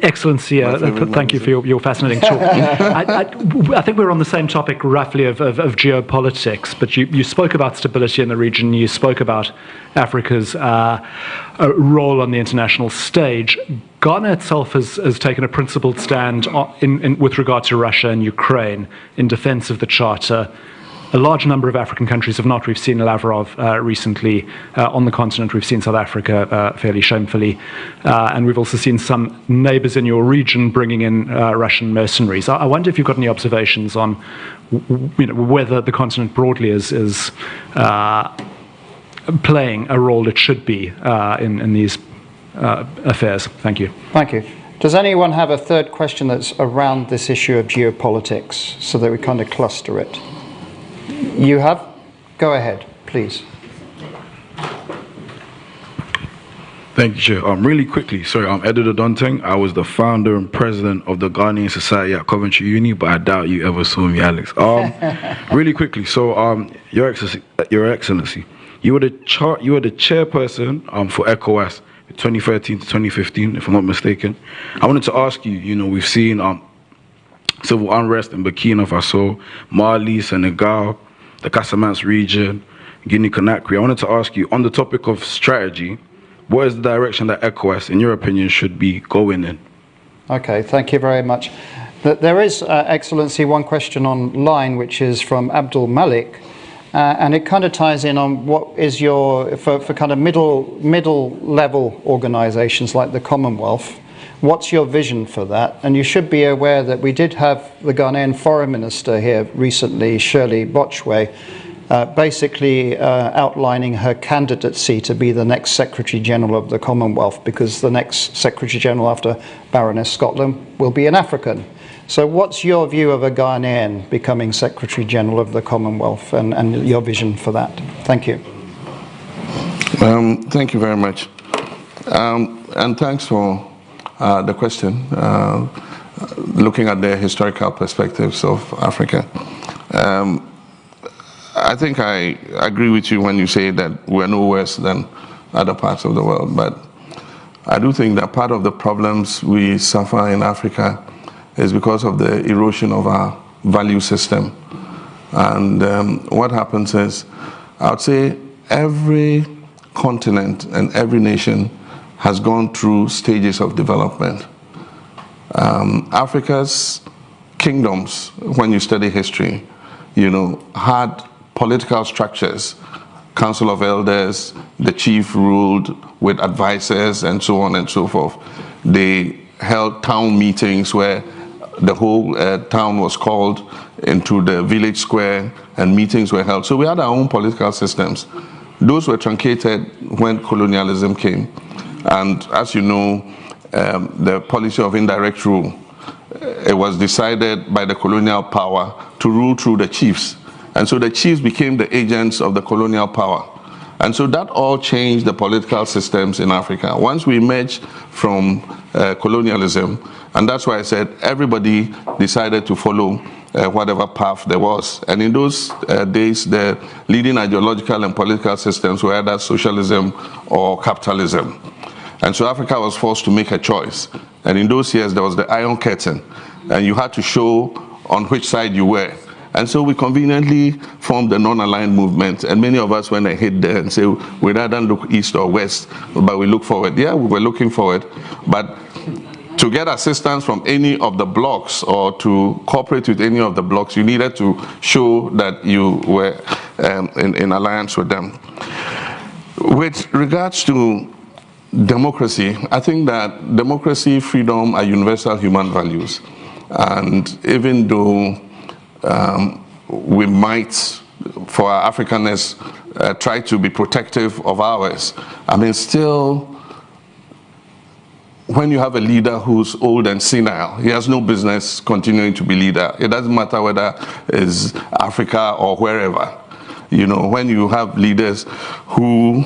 Excellency, thank you for your fascinating talk. I think we're on the same topic roughly of geopolitics, but you spoke about stability in the region, you spoke about Africa's role on the international stage. Ghana itself has taken a principled stand with regard to Russia and Ukraine in defense of the Charter. A large number of African countries have not. We've seen Lavrov recently on the continent. We've seen South Africa fairly shamefully. And we've also seen some neighbors in your region bringing in Russian mercenaries. I wonder if you've got any observations on whether the continent broadly is playing a role it should be in these affairs. Thank you. Thank you. Does anyone have a third question that's around this issue of geopolitics so that we kind of cluster it? You have? Go ahead, please. Thank you, Chair. Really quickly, sorry, I'm Edward Adonteng. I was the founder and president of the Ghanaian Society at Coventry Uni, but I doubt you ever saw me, Alex. Really quickly, so Your Excellency, you were the chairperson for ECOWAS 2013 to 2015, if I'm not mistaken. I wanted to ask you, we've seen civil unrest in Burkina Faso, Mali, Senegal, the Casamance region, Guinea-Conakry. I wanted to ask you, on the topic of strategy, what is the direction that ECOWAS, in your opinion, should be going in? Okay, thank you very much. There is, Excellency, one question online, which is from Abdul Malik, and it kind of ties in on what is for kind of middle-level organizations like the Commonwealth. What's your vision for that? And you should be aware that we did have the Ghanaian Foreign Minister here recently, Shirley Bochwe, basically outlining her candidacy to be the next Secretary General of the Commonwealth, because the next Secretary General after Baroness Scotland will be an African. So what's your view of a Ghanaian becoming Secretary General of the Commonwealth and your vision for that? Thank you. Thank you very much. And thanks for the question, looking at the historical perspectives of Africa. I think I agree with you when you say that we're no worse than other parts of the world, but I do think that part of the problems we suffer in Africa is because of the erosion of our value system. And what happens is, I would say every continent and every nation has gone through stages of development. Africa's kingdoms, when you study history, had political structures, council of elders, the chief ruled with advisors and so on and so forth. They held town meetings where the whole town was called into the village square and meetings were held. So we had our own political systems. Those were truncated when colonialism came. And as you know, the policy of indirect rule, it was decided by the colonial power to rule through the chiefs. And so the chiefs became the agents of the colonial power. And so that all changed the political systems in Africa. Once we emerged from colonialism, and that's why I said everybody decided to follow whatever path there was. And in those days, the leading ideological and political systems were either socialism or capitalism. And so Africa was forced to make a choice. And in those years, there was the Iron Curtain, and you had to show on which side you were. And so we conveniently formed the non-aligned movement, and many of us went and hid there and say, we rather look east or west, but we look forward. Yeah, we were looking forward, but to get assistance from any of the blocks or to cooperate with any of the blocks, you needed to show that you were in alliance with them. With regards to democracy, I think that democracy, freedom are universal human values. And even though we might, for our Africanness, try to be protective of ours, I mean, still, when you have a leader who's old and senile, he has no business continuing to be leader. It doesn't matter whether it's Africa or wherever. When you have leaders who,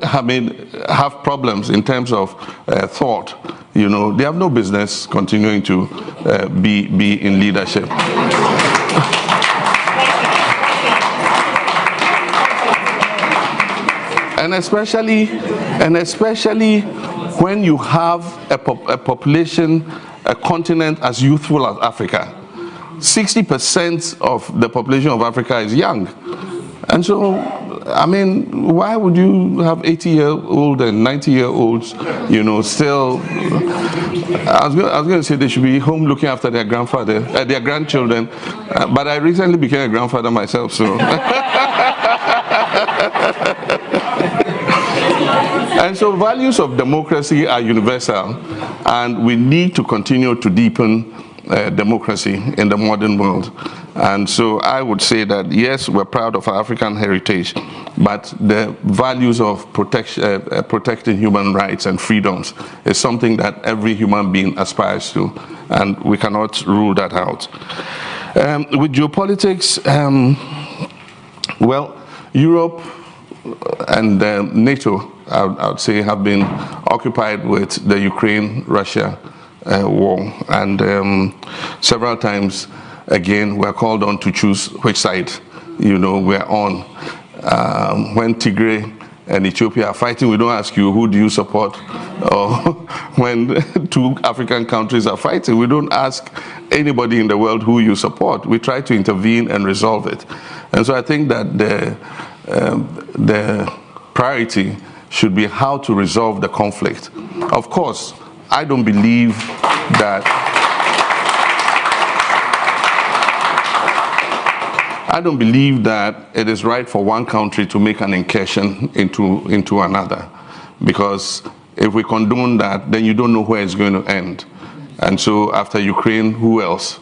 have problems in terms of thought, they have no business continuing to be in leadership. And especially when you have a population, a continent as youthful as Africa. 60% of the population of Africa is young. And so, I mean, why would you have 80-year-old and 90-year-olds, you know, still... I was going to say they should be home looking after their grandfather, their grandchildren, but I recently became a grandfather myself, so... And so values of democracy are universal, and we need to continue to deepen democracy in the modern world. And so I would say that, yes, we're proud of our African heritage, but the values of protecting human rights and freedoms is something that every human being aspires to, and we cannot rule that out. With geopolitics, well, Europe and NATO, I would say, have been occupied with the Ukraine-Russia war, and several times, again, we're called on to choose which side, you know, we're on. When Tigray and Ethiopia are fighting, we don't ask you, who do you support? Or when two African countries are fighting, we don't ask anybody in the world who you support. We try to intervene and resolve it. And so I think that the priority should be how to resolve the conflict. Of course, I don't believe that it is right for one country to make an incursion into another, because if we condone that, then you don't know where it's going to end. And so after Ukraine, who else?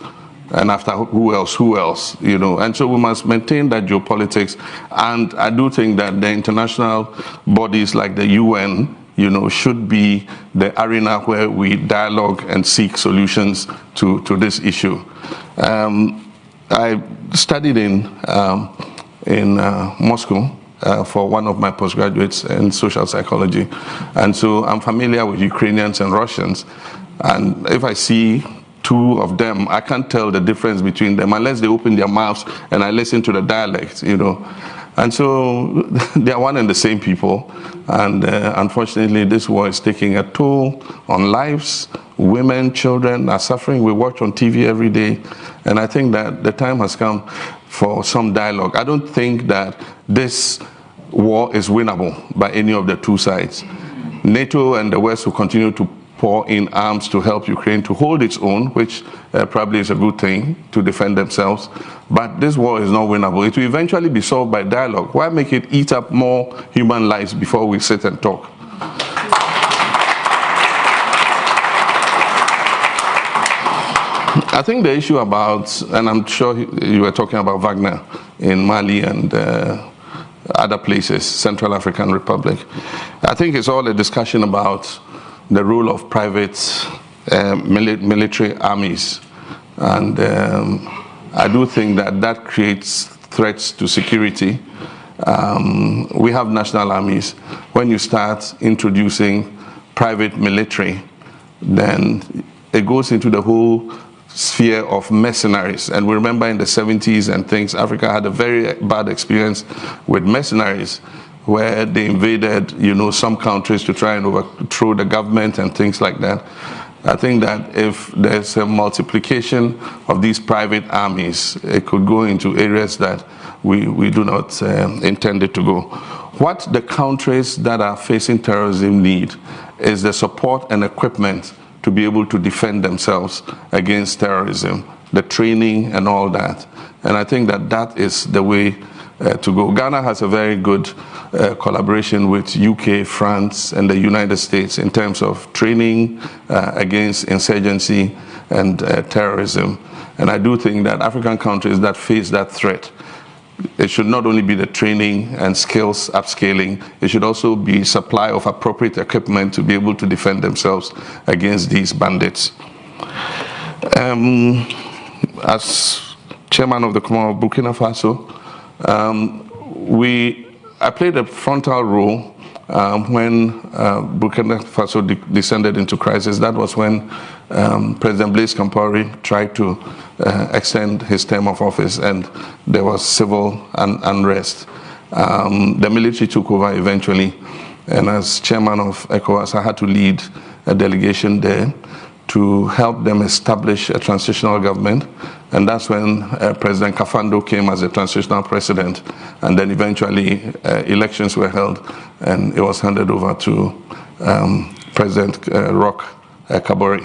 And after who else, you know? And so we must maintain that geopolitics. And I do think that the international bodies like the UN, you know, should be the arena where we dialogue and seek solutions to this issue. I studied in Moscow for one of my postgraduates in social psychology. And so I'm familiar with Ukrainians and Russians. And if I see two of them, I can't tell the difference between them unless they open their mouths and I listen to the dialect, you know. And so they are one and the same people. And unfortunately, this war is taking a toll on lives. Women, children are suffering. We watch on TV every day. And I think that the time has come for some dialogue. I don't think that this war is winnable by any of the two sides. NATO and the West will continue to pour in arms to help Ukraine to hold its own, which probably is a good thing to defend themselves. But this war is not winnable. It will eventually be solved by dialogue. Why make it eat up more human lives before we sit and talk? I think the issue about, and I'm sure you were talking about Wagner in Mali and other places, Central African Republic. I think it's all a discussion about the role of private military armies. And I do think that that creates threats to security. We have national armies. When you start introducing private military, then it goes into the whole sphere of mercenaries. And we remember in the 70s and things, Africa had a very bad experience with mercenaries, where they invaded, you know, some countries to try and overthrow the government and things like that. I think that if there's a multiplication of these private armies, it could go into areas that we do not intend it to go. What the countries that are facing terrorism need is the support and equipment to be able to defend themselves against terrorism, the training and all that. And I think that that is the way to go. Ghana has a very good collaboration with UK, France, and the United States in terms of training against insurgency and terrorism. And I do think that African countries that face that threat, it should not only be the training and skills upscaling, it should also be supply of appropriate equipment to be able to defend themselves against these bandits. As chairman of the Commonwealth of Burkina Faso, I played a frontal role when Burkina Faso descended into crisis. That was when President Blaise Compaoré tried to extend his term of office, and there was civil unrest. The military took over eventually, And as chairman of ECOWAS, I had to lead a delegation there to help them establish a transitional government. And that's when President Kafando came as a transitional president. And then eventually elections were held and it was handed over to President Roch Kabore.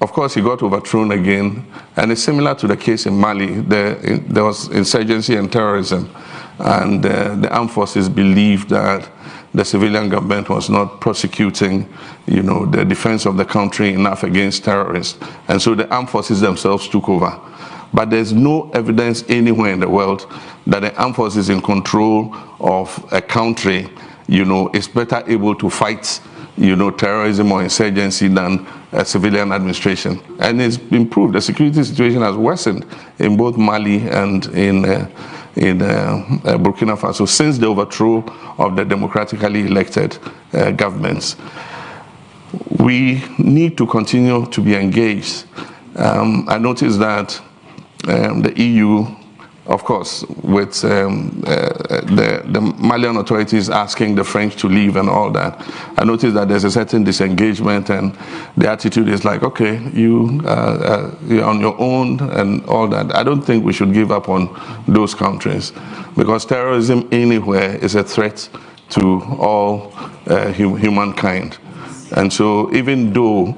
Of course, he got overthrown again. And it's similar to the case in Mali. There was insurgency and terrorism. And the armed forces believed that the civilian government was not prosecuting, the defense of the country enough against terrorists. And so the armed forces themselves took over. But there's no evidence anywhere in the world that the armed forces in control of a country, is better able to fight, terrorism or insurgency than a civilian administration. And it's been proved. The security situation has worsened in both Mali and in Burkina Faso since the overthrow of the democratically elected governments. We need to continue to be engaged. I noticed that the EU, of course, with the Malian authorities asking the French to leave and all that, I noticed that there's a certain disengagement, and the attitude is like, okay, you're on your own and all that. I don't think we should give up on those countries, because terrorism anywhere is a threat to all humankind. And so even though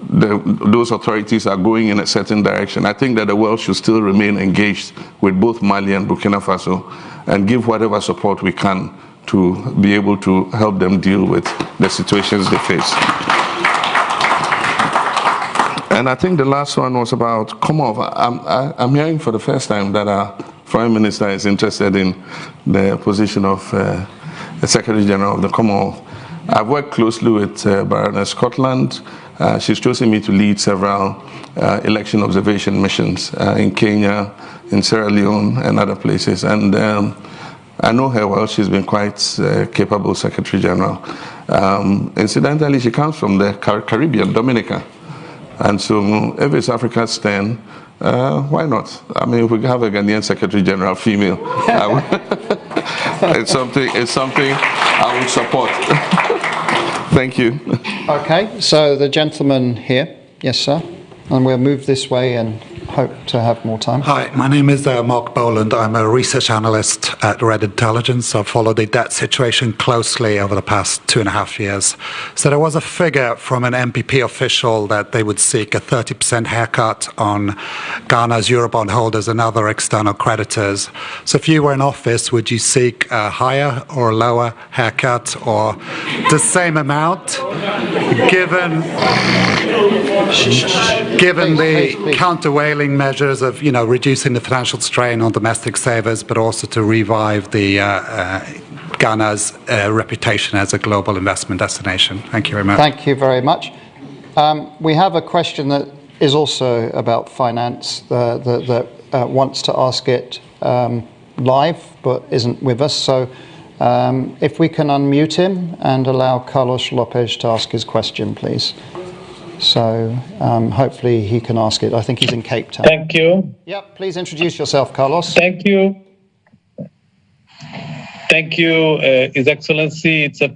those authorities are going in a certain direction, I think that the world should still remain engaged with both Mali and Burkina Faso and give whatever support we can to be able to help them deal with the situations they face. And I think the last one was about Commonwealth. I'm hearing for the first time that our Foreign Minister is interested in the position of the Secretary General of the Commonwealth. I've worked closely with Baroness Scotland. She's chosen me to lead several election observation missions in Kenya, in Sierra Leone, and other places. And I know her well. She's been quite capable Secretary General. Incidentally, she comes from the Caribbean, Dominica. And so if it's Africa's turn, why not? I mean, if we have a Ghanaian Secretary General, female, it's something I would support. Thank you. Okay, so the gentleman here, yes, sir, and we'll move this way and hope to have more time. Hi, my name is Mark Boland. I'm a research analyst at Red Intelligence. I've followed the debt situation closely over the past 2.5 years. So there was a figure from an MPP official that they would seek a 30% haircut on Ghana's Eurobond holders and other external creditors. So if you were in office, would you seek a higher or a lower haircut, or the same amount, given the countervailing measures of, reducing the financial strain on domestic savers, but also to revive the Ghana's reputation as a global investment destination? Thank you very much. Thank you very much. We have a question that is also about finance that wants to ask it live, but isn't with us. So if we can unmute him and allow Carlos Lopez to ask his question, please. So hopefully he can ask it. I think he's in Cape Town. Thank you. Yep, please introduce yourself, Carlos. Thank you. Thank you, His Excellency. It's a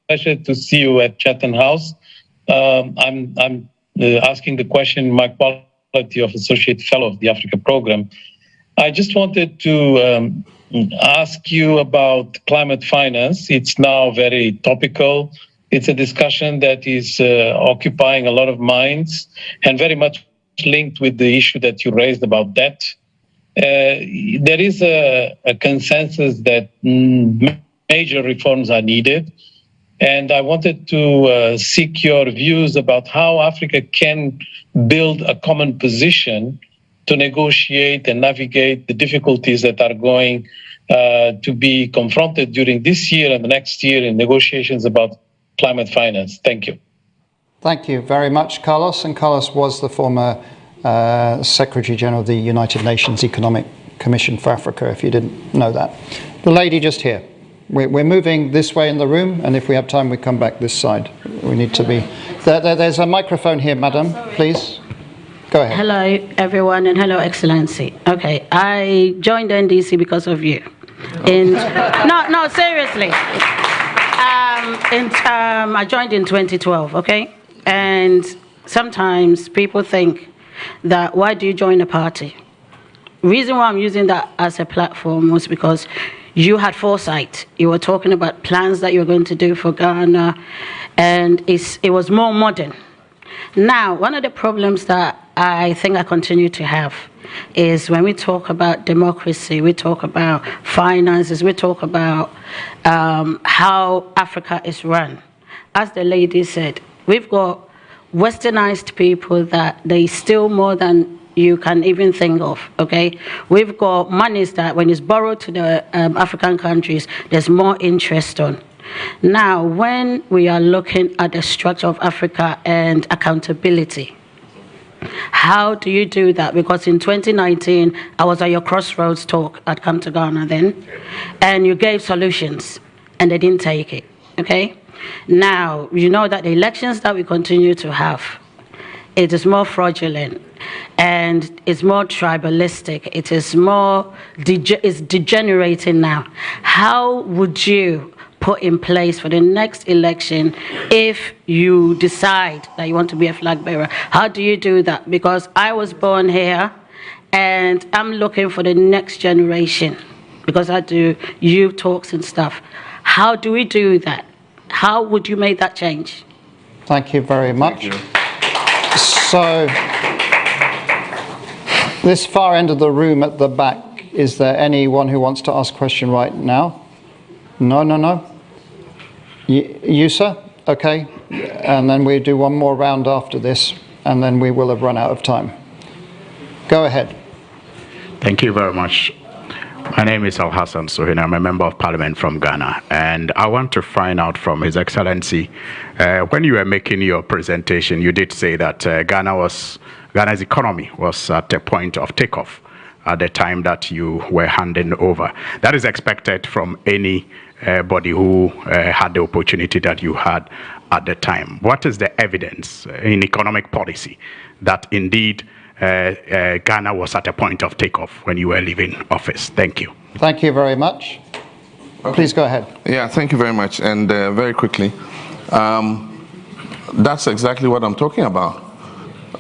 pleasure to see you at Chatham House. I'm asking the question in my quality of Associate Fellow of the Africa Program. I just wanted to ask you about climate finance. It's now very topical. It's a discussion that is occupying a lot of minds and very much linked with the issue that you raised about debt. There is a consensus that major reforms are needed. And I wanted to seek your views about how Africa can build a common position to negotiate and navigate the difficulties that are going to be confronted during this year and the next year in negotiations about climate finance. Thank you. Thank you very much, Carlos. And Carlos was the former Secretary General of the United Nations Economic Commission for Africa, if you didn't know that. The lady just here. We're moving this way in the room, and if we have time, we come back this side. We need to be... There's a microphone here, madam, please. Go ahead. Hello, everyone, and hello, Excellency. Okay, I joined NDC because of you. No, seriously. I joined in 2012, okay? And sometimes people think that, why do you join a party? Reason why I'm using that as a platform was because you had foresight. You were talking about plans that you were going to do for Ghana, and it was more modern. Now, one of the problems that I think I continue to have is when we talk about democracy, we talk about finances, we talk about how Africa is run. As the lady said, we've got westernized people that they steal more than you can even think of, okay? We've got monies that when it's borrowed to the African countries, there's more interest on. Now, when we are looking at the structure of Africa and accountability, how do you do that? Because in 2019, I was at your Crossroads talk at Come to Ghana then, and you gave solutions, and they didn't take it, okay? Now, you know that the elections that we continue to have, it is more fraudulent, and it's more tribalistic. It is more, it's degenerating now. How would you put in place for the next election if you decide that you want to be a flag bearer? How do you do that? Because I was born here, and I'm looking for the next generation, because I do youth talks and stuff. How do we do that? How would you make that change? Thank you very much. So, this far end of the room at the back, is there anyone who wants to ask a question right now? No? You, sir? Okay. And then we do one more round after this, and then we will have run out of time. Go ahead. Thank you very much. My name is Al Hassan Sohin. I'm a member of parliament from Ghana, and I want to find out from His Excellency, when you were making your presentation, you did say that Ghana's economy was at a point of takeoff at the time that you were handing over. That is expected from anybody who had the opportunity that you had at the time. What is the evidence in economic policy that indeed Ghana was at a point of takeoff when you were leaving office? Thank you. Thank you very much. Please go ahead. Yeah, thank you very much. And very quickly, that's exactly what I'm talking about.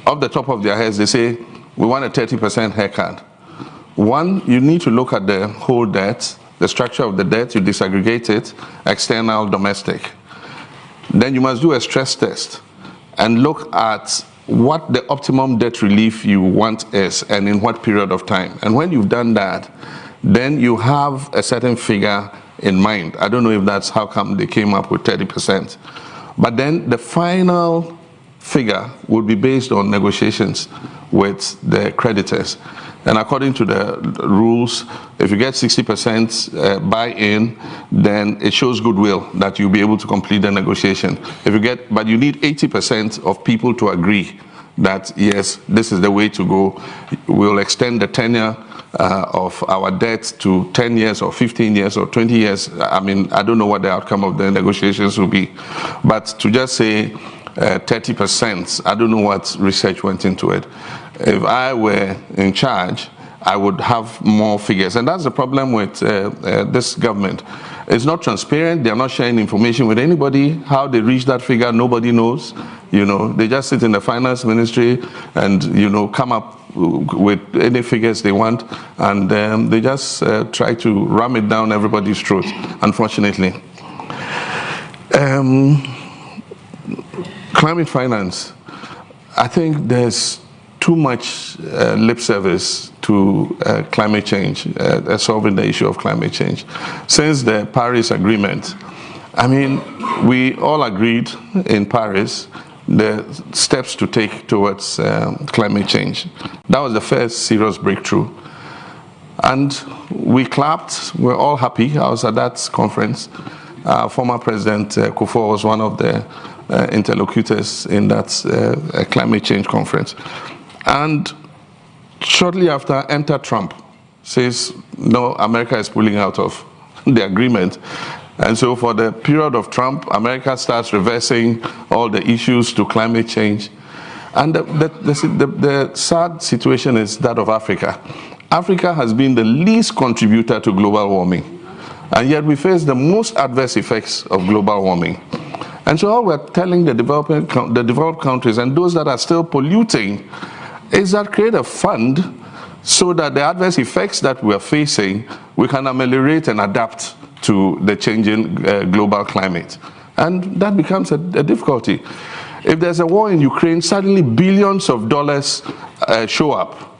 Off the top of their heads, they say, we want a 30% haircut. One, you need to look at the whole debt, the structure of the debt, you disaggregate it, external, domestic. Then you must do a stress test and look at what the optimum debt relief you want is and in what period of time. And when you've done that, then you have a certain figure in mind. I don't know if that's how come they came up with 30%. But then the final figure would be based on negotiations with the creditors. And according to the rules, if you get 60% buy-in, then it shows goodwill that you'll be able to complete the negotiation. But you need 80% of people to agree that, yes, this is the way to go. We'll extend the tenure of our debt to 10 years or 15 years or 20 years. I mean, I don't know what the outcome of the negotiations will be. But to just say 30%, I don't know what research went into it. If I were in charge, I would have more figures. And that's the problem with this government. It's not transparent. They're not sharing information with anybody. How they reach that figure, nobody knows. You know, they just sit in the finance ministry and, you know, come up with any figures they want. And they just try to ram it down everybody's throat, unfortunately. Climate finance. I think there's too much lip service to climate change, solving the issue of climate change. Since the Paris Agreement, I mean, we all agreed in Paris the steps to take towards climate change. That was the first serious breakthrough. And we clapped, we're all happy. I was at that conference. Former President Kufuor was one of the interlocutors in that climate change conference. And shortly after, enter Trump, says, no, America is pulling out of the agreement. And so for the period of Trump, America starts reversing all the issues to climate change. And the sad situation is that of Africa. Africa has been the least contributor to global warming. And yet we face the most adverse effects of global warming. And so all we're telling the developed countries and those that are still polluting is that create a fund so that the adverse effects that we're facing, we can ameliorate and adapt to the changing global climate. And that becomes a difficulty. If there's a war in Ukraine, suddenly billions of dollars show up.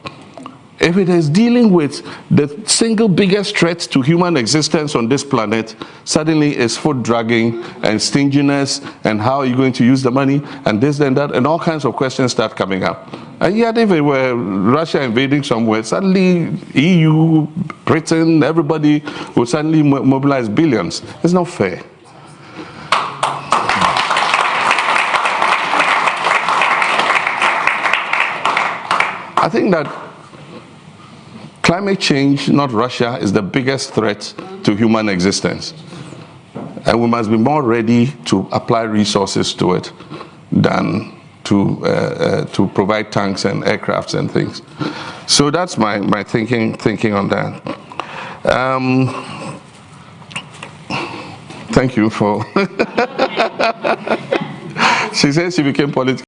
If it is dealing with the single biggest threat to human existence on this planet, suddenly it's foot dragging and stinginess and how are you going to use the money and this and that, and all kinds of questions start coming up. And yet if it were Russia invading somewhere, suddenly EU, Britain, everybody would suddenly mobilize billions. It's not fair. I think that climate change, not Russia, is the biggest threat to human existence. And we must be more ready to apply resources to it than to provide tanks and aircrafts and things. So that's my thinking on that. Thank you for... She says she became political.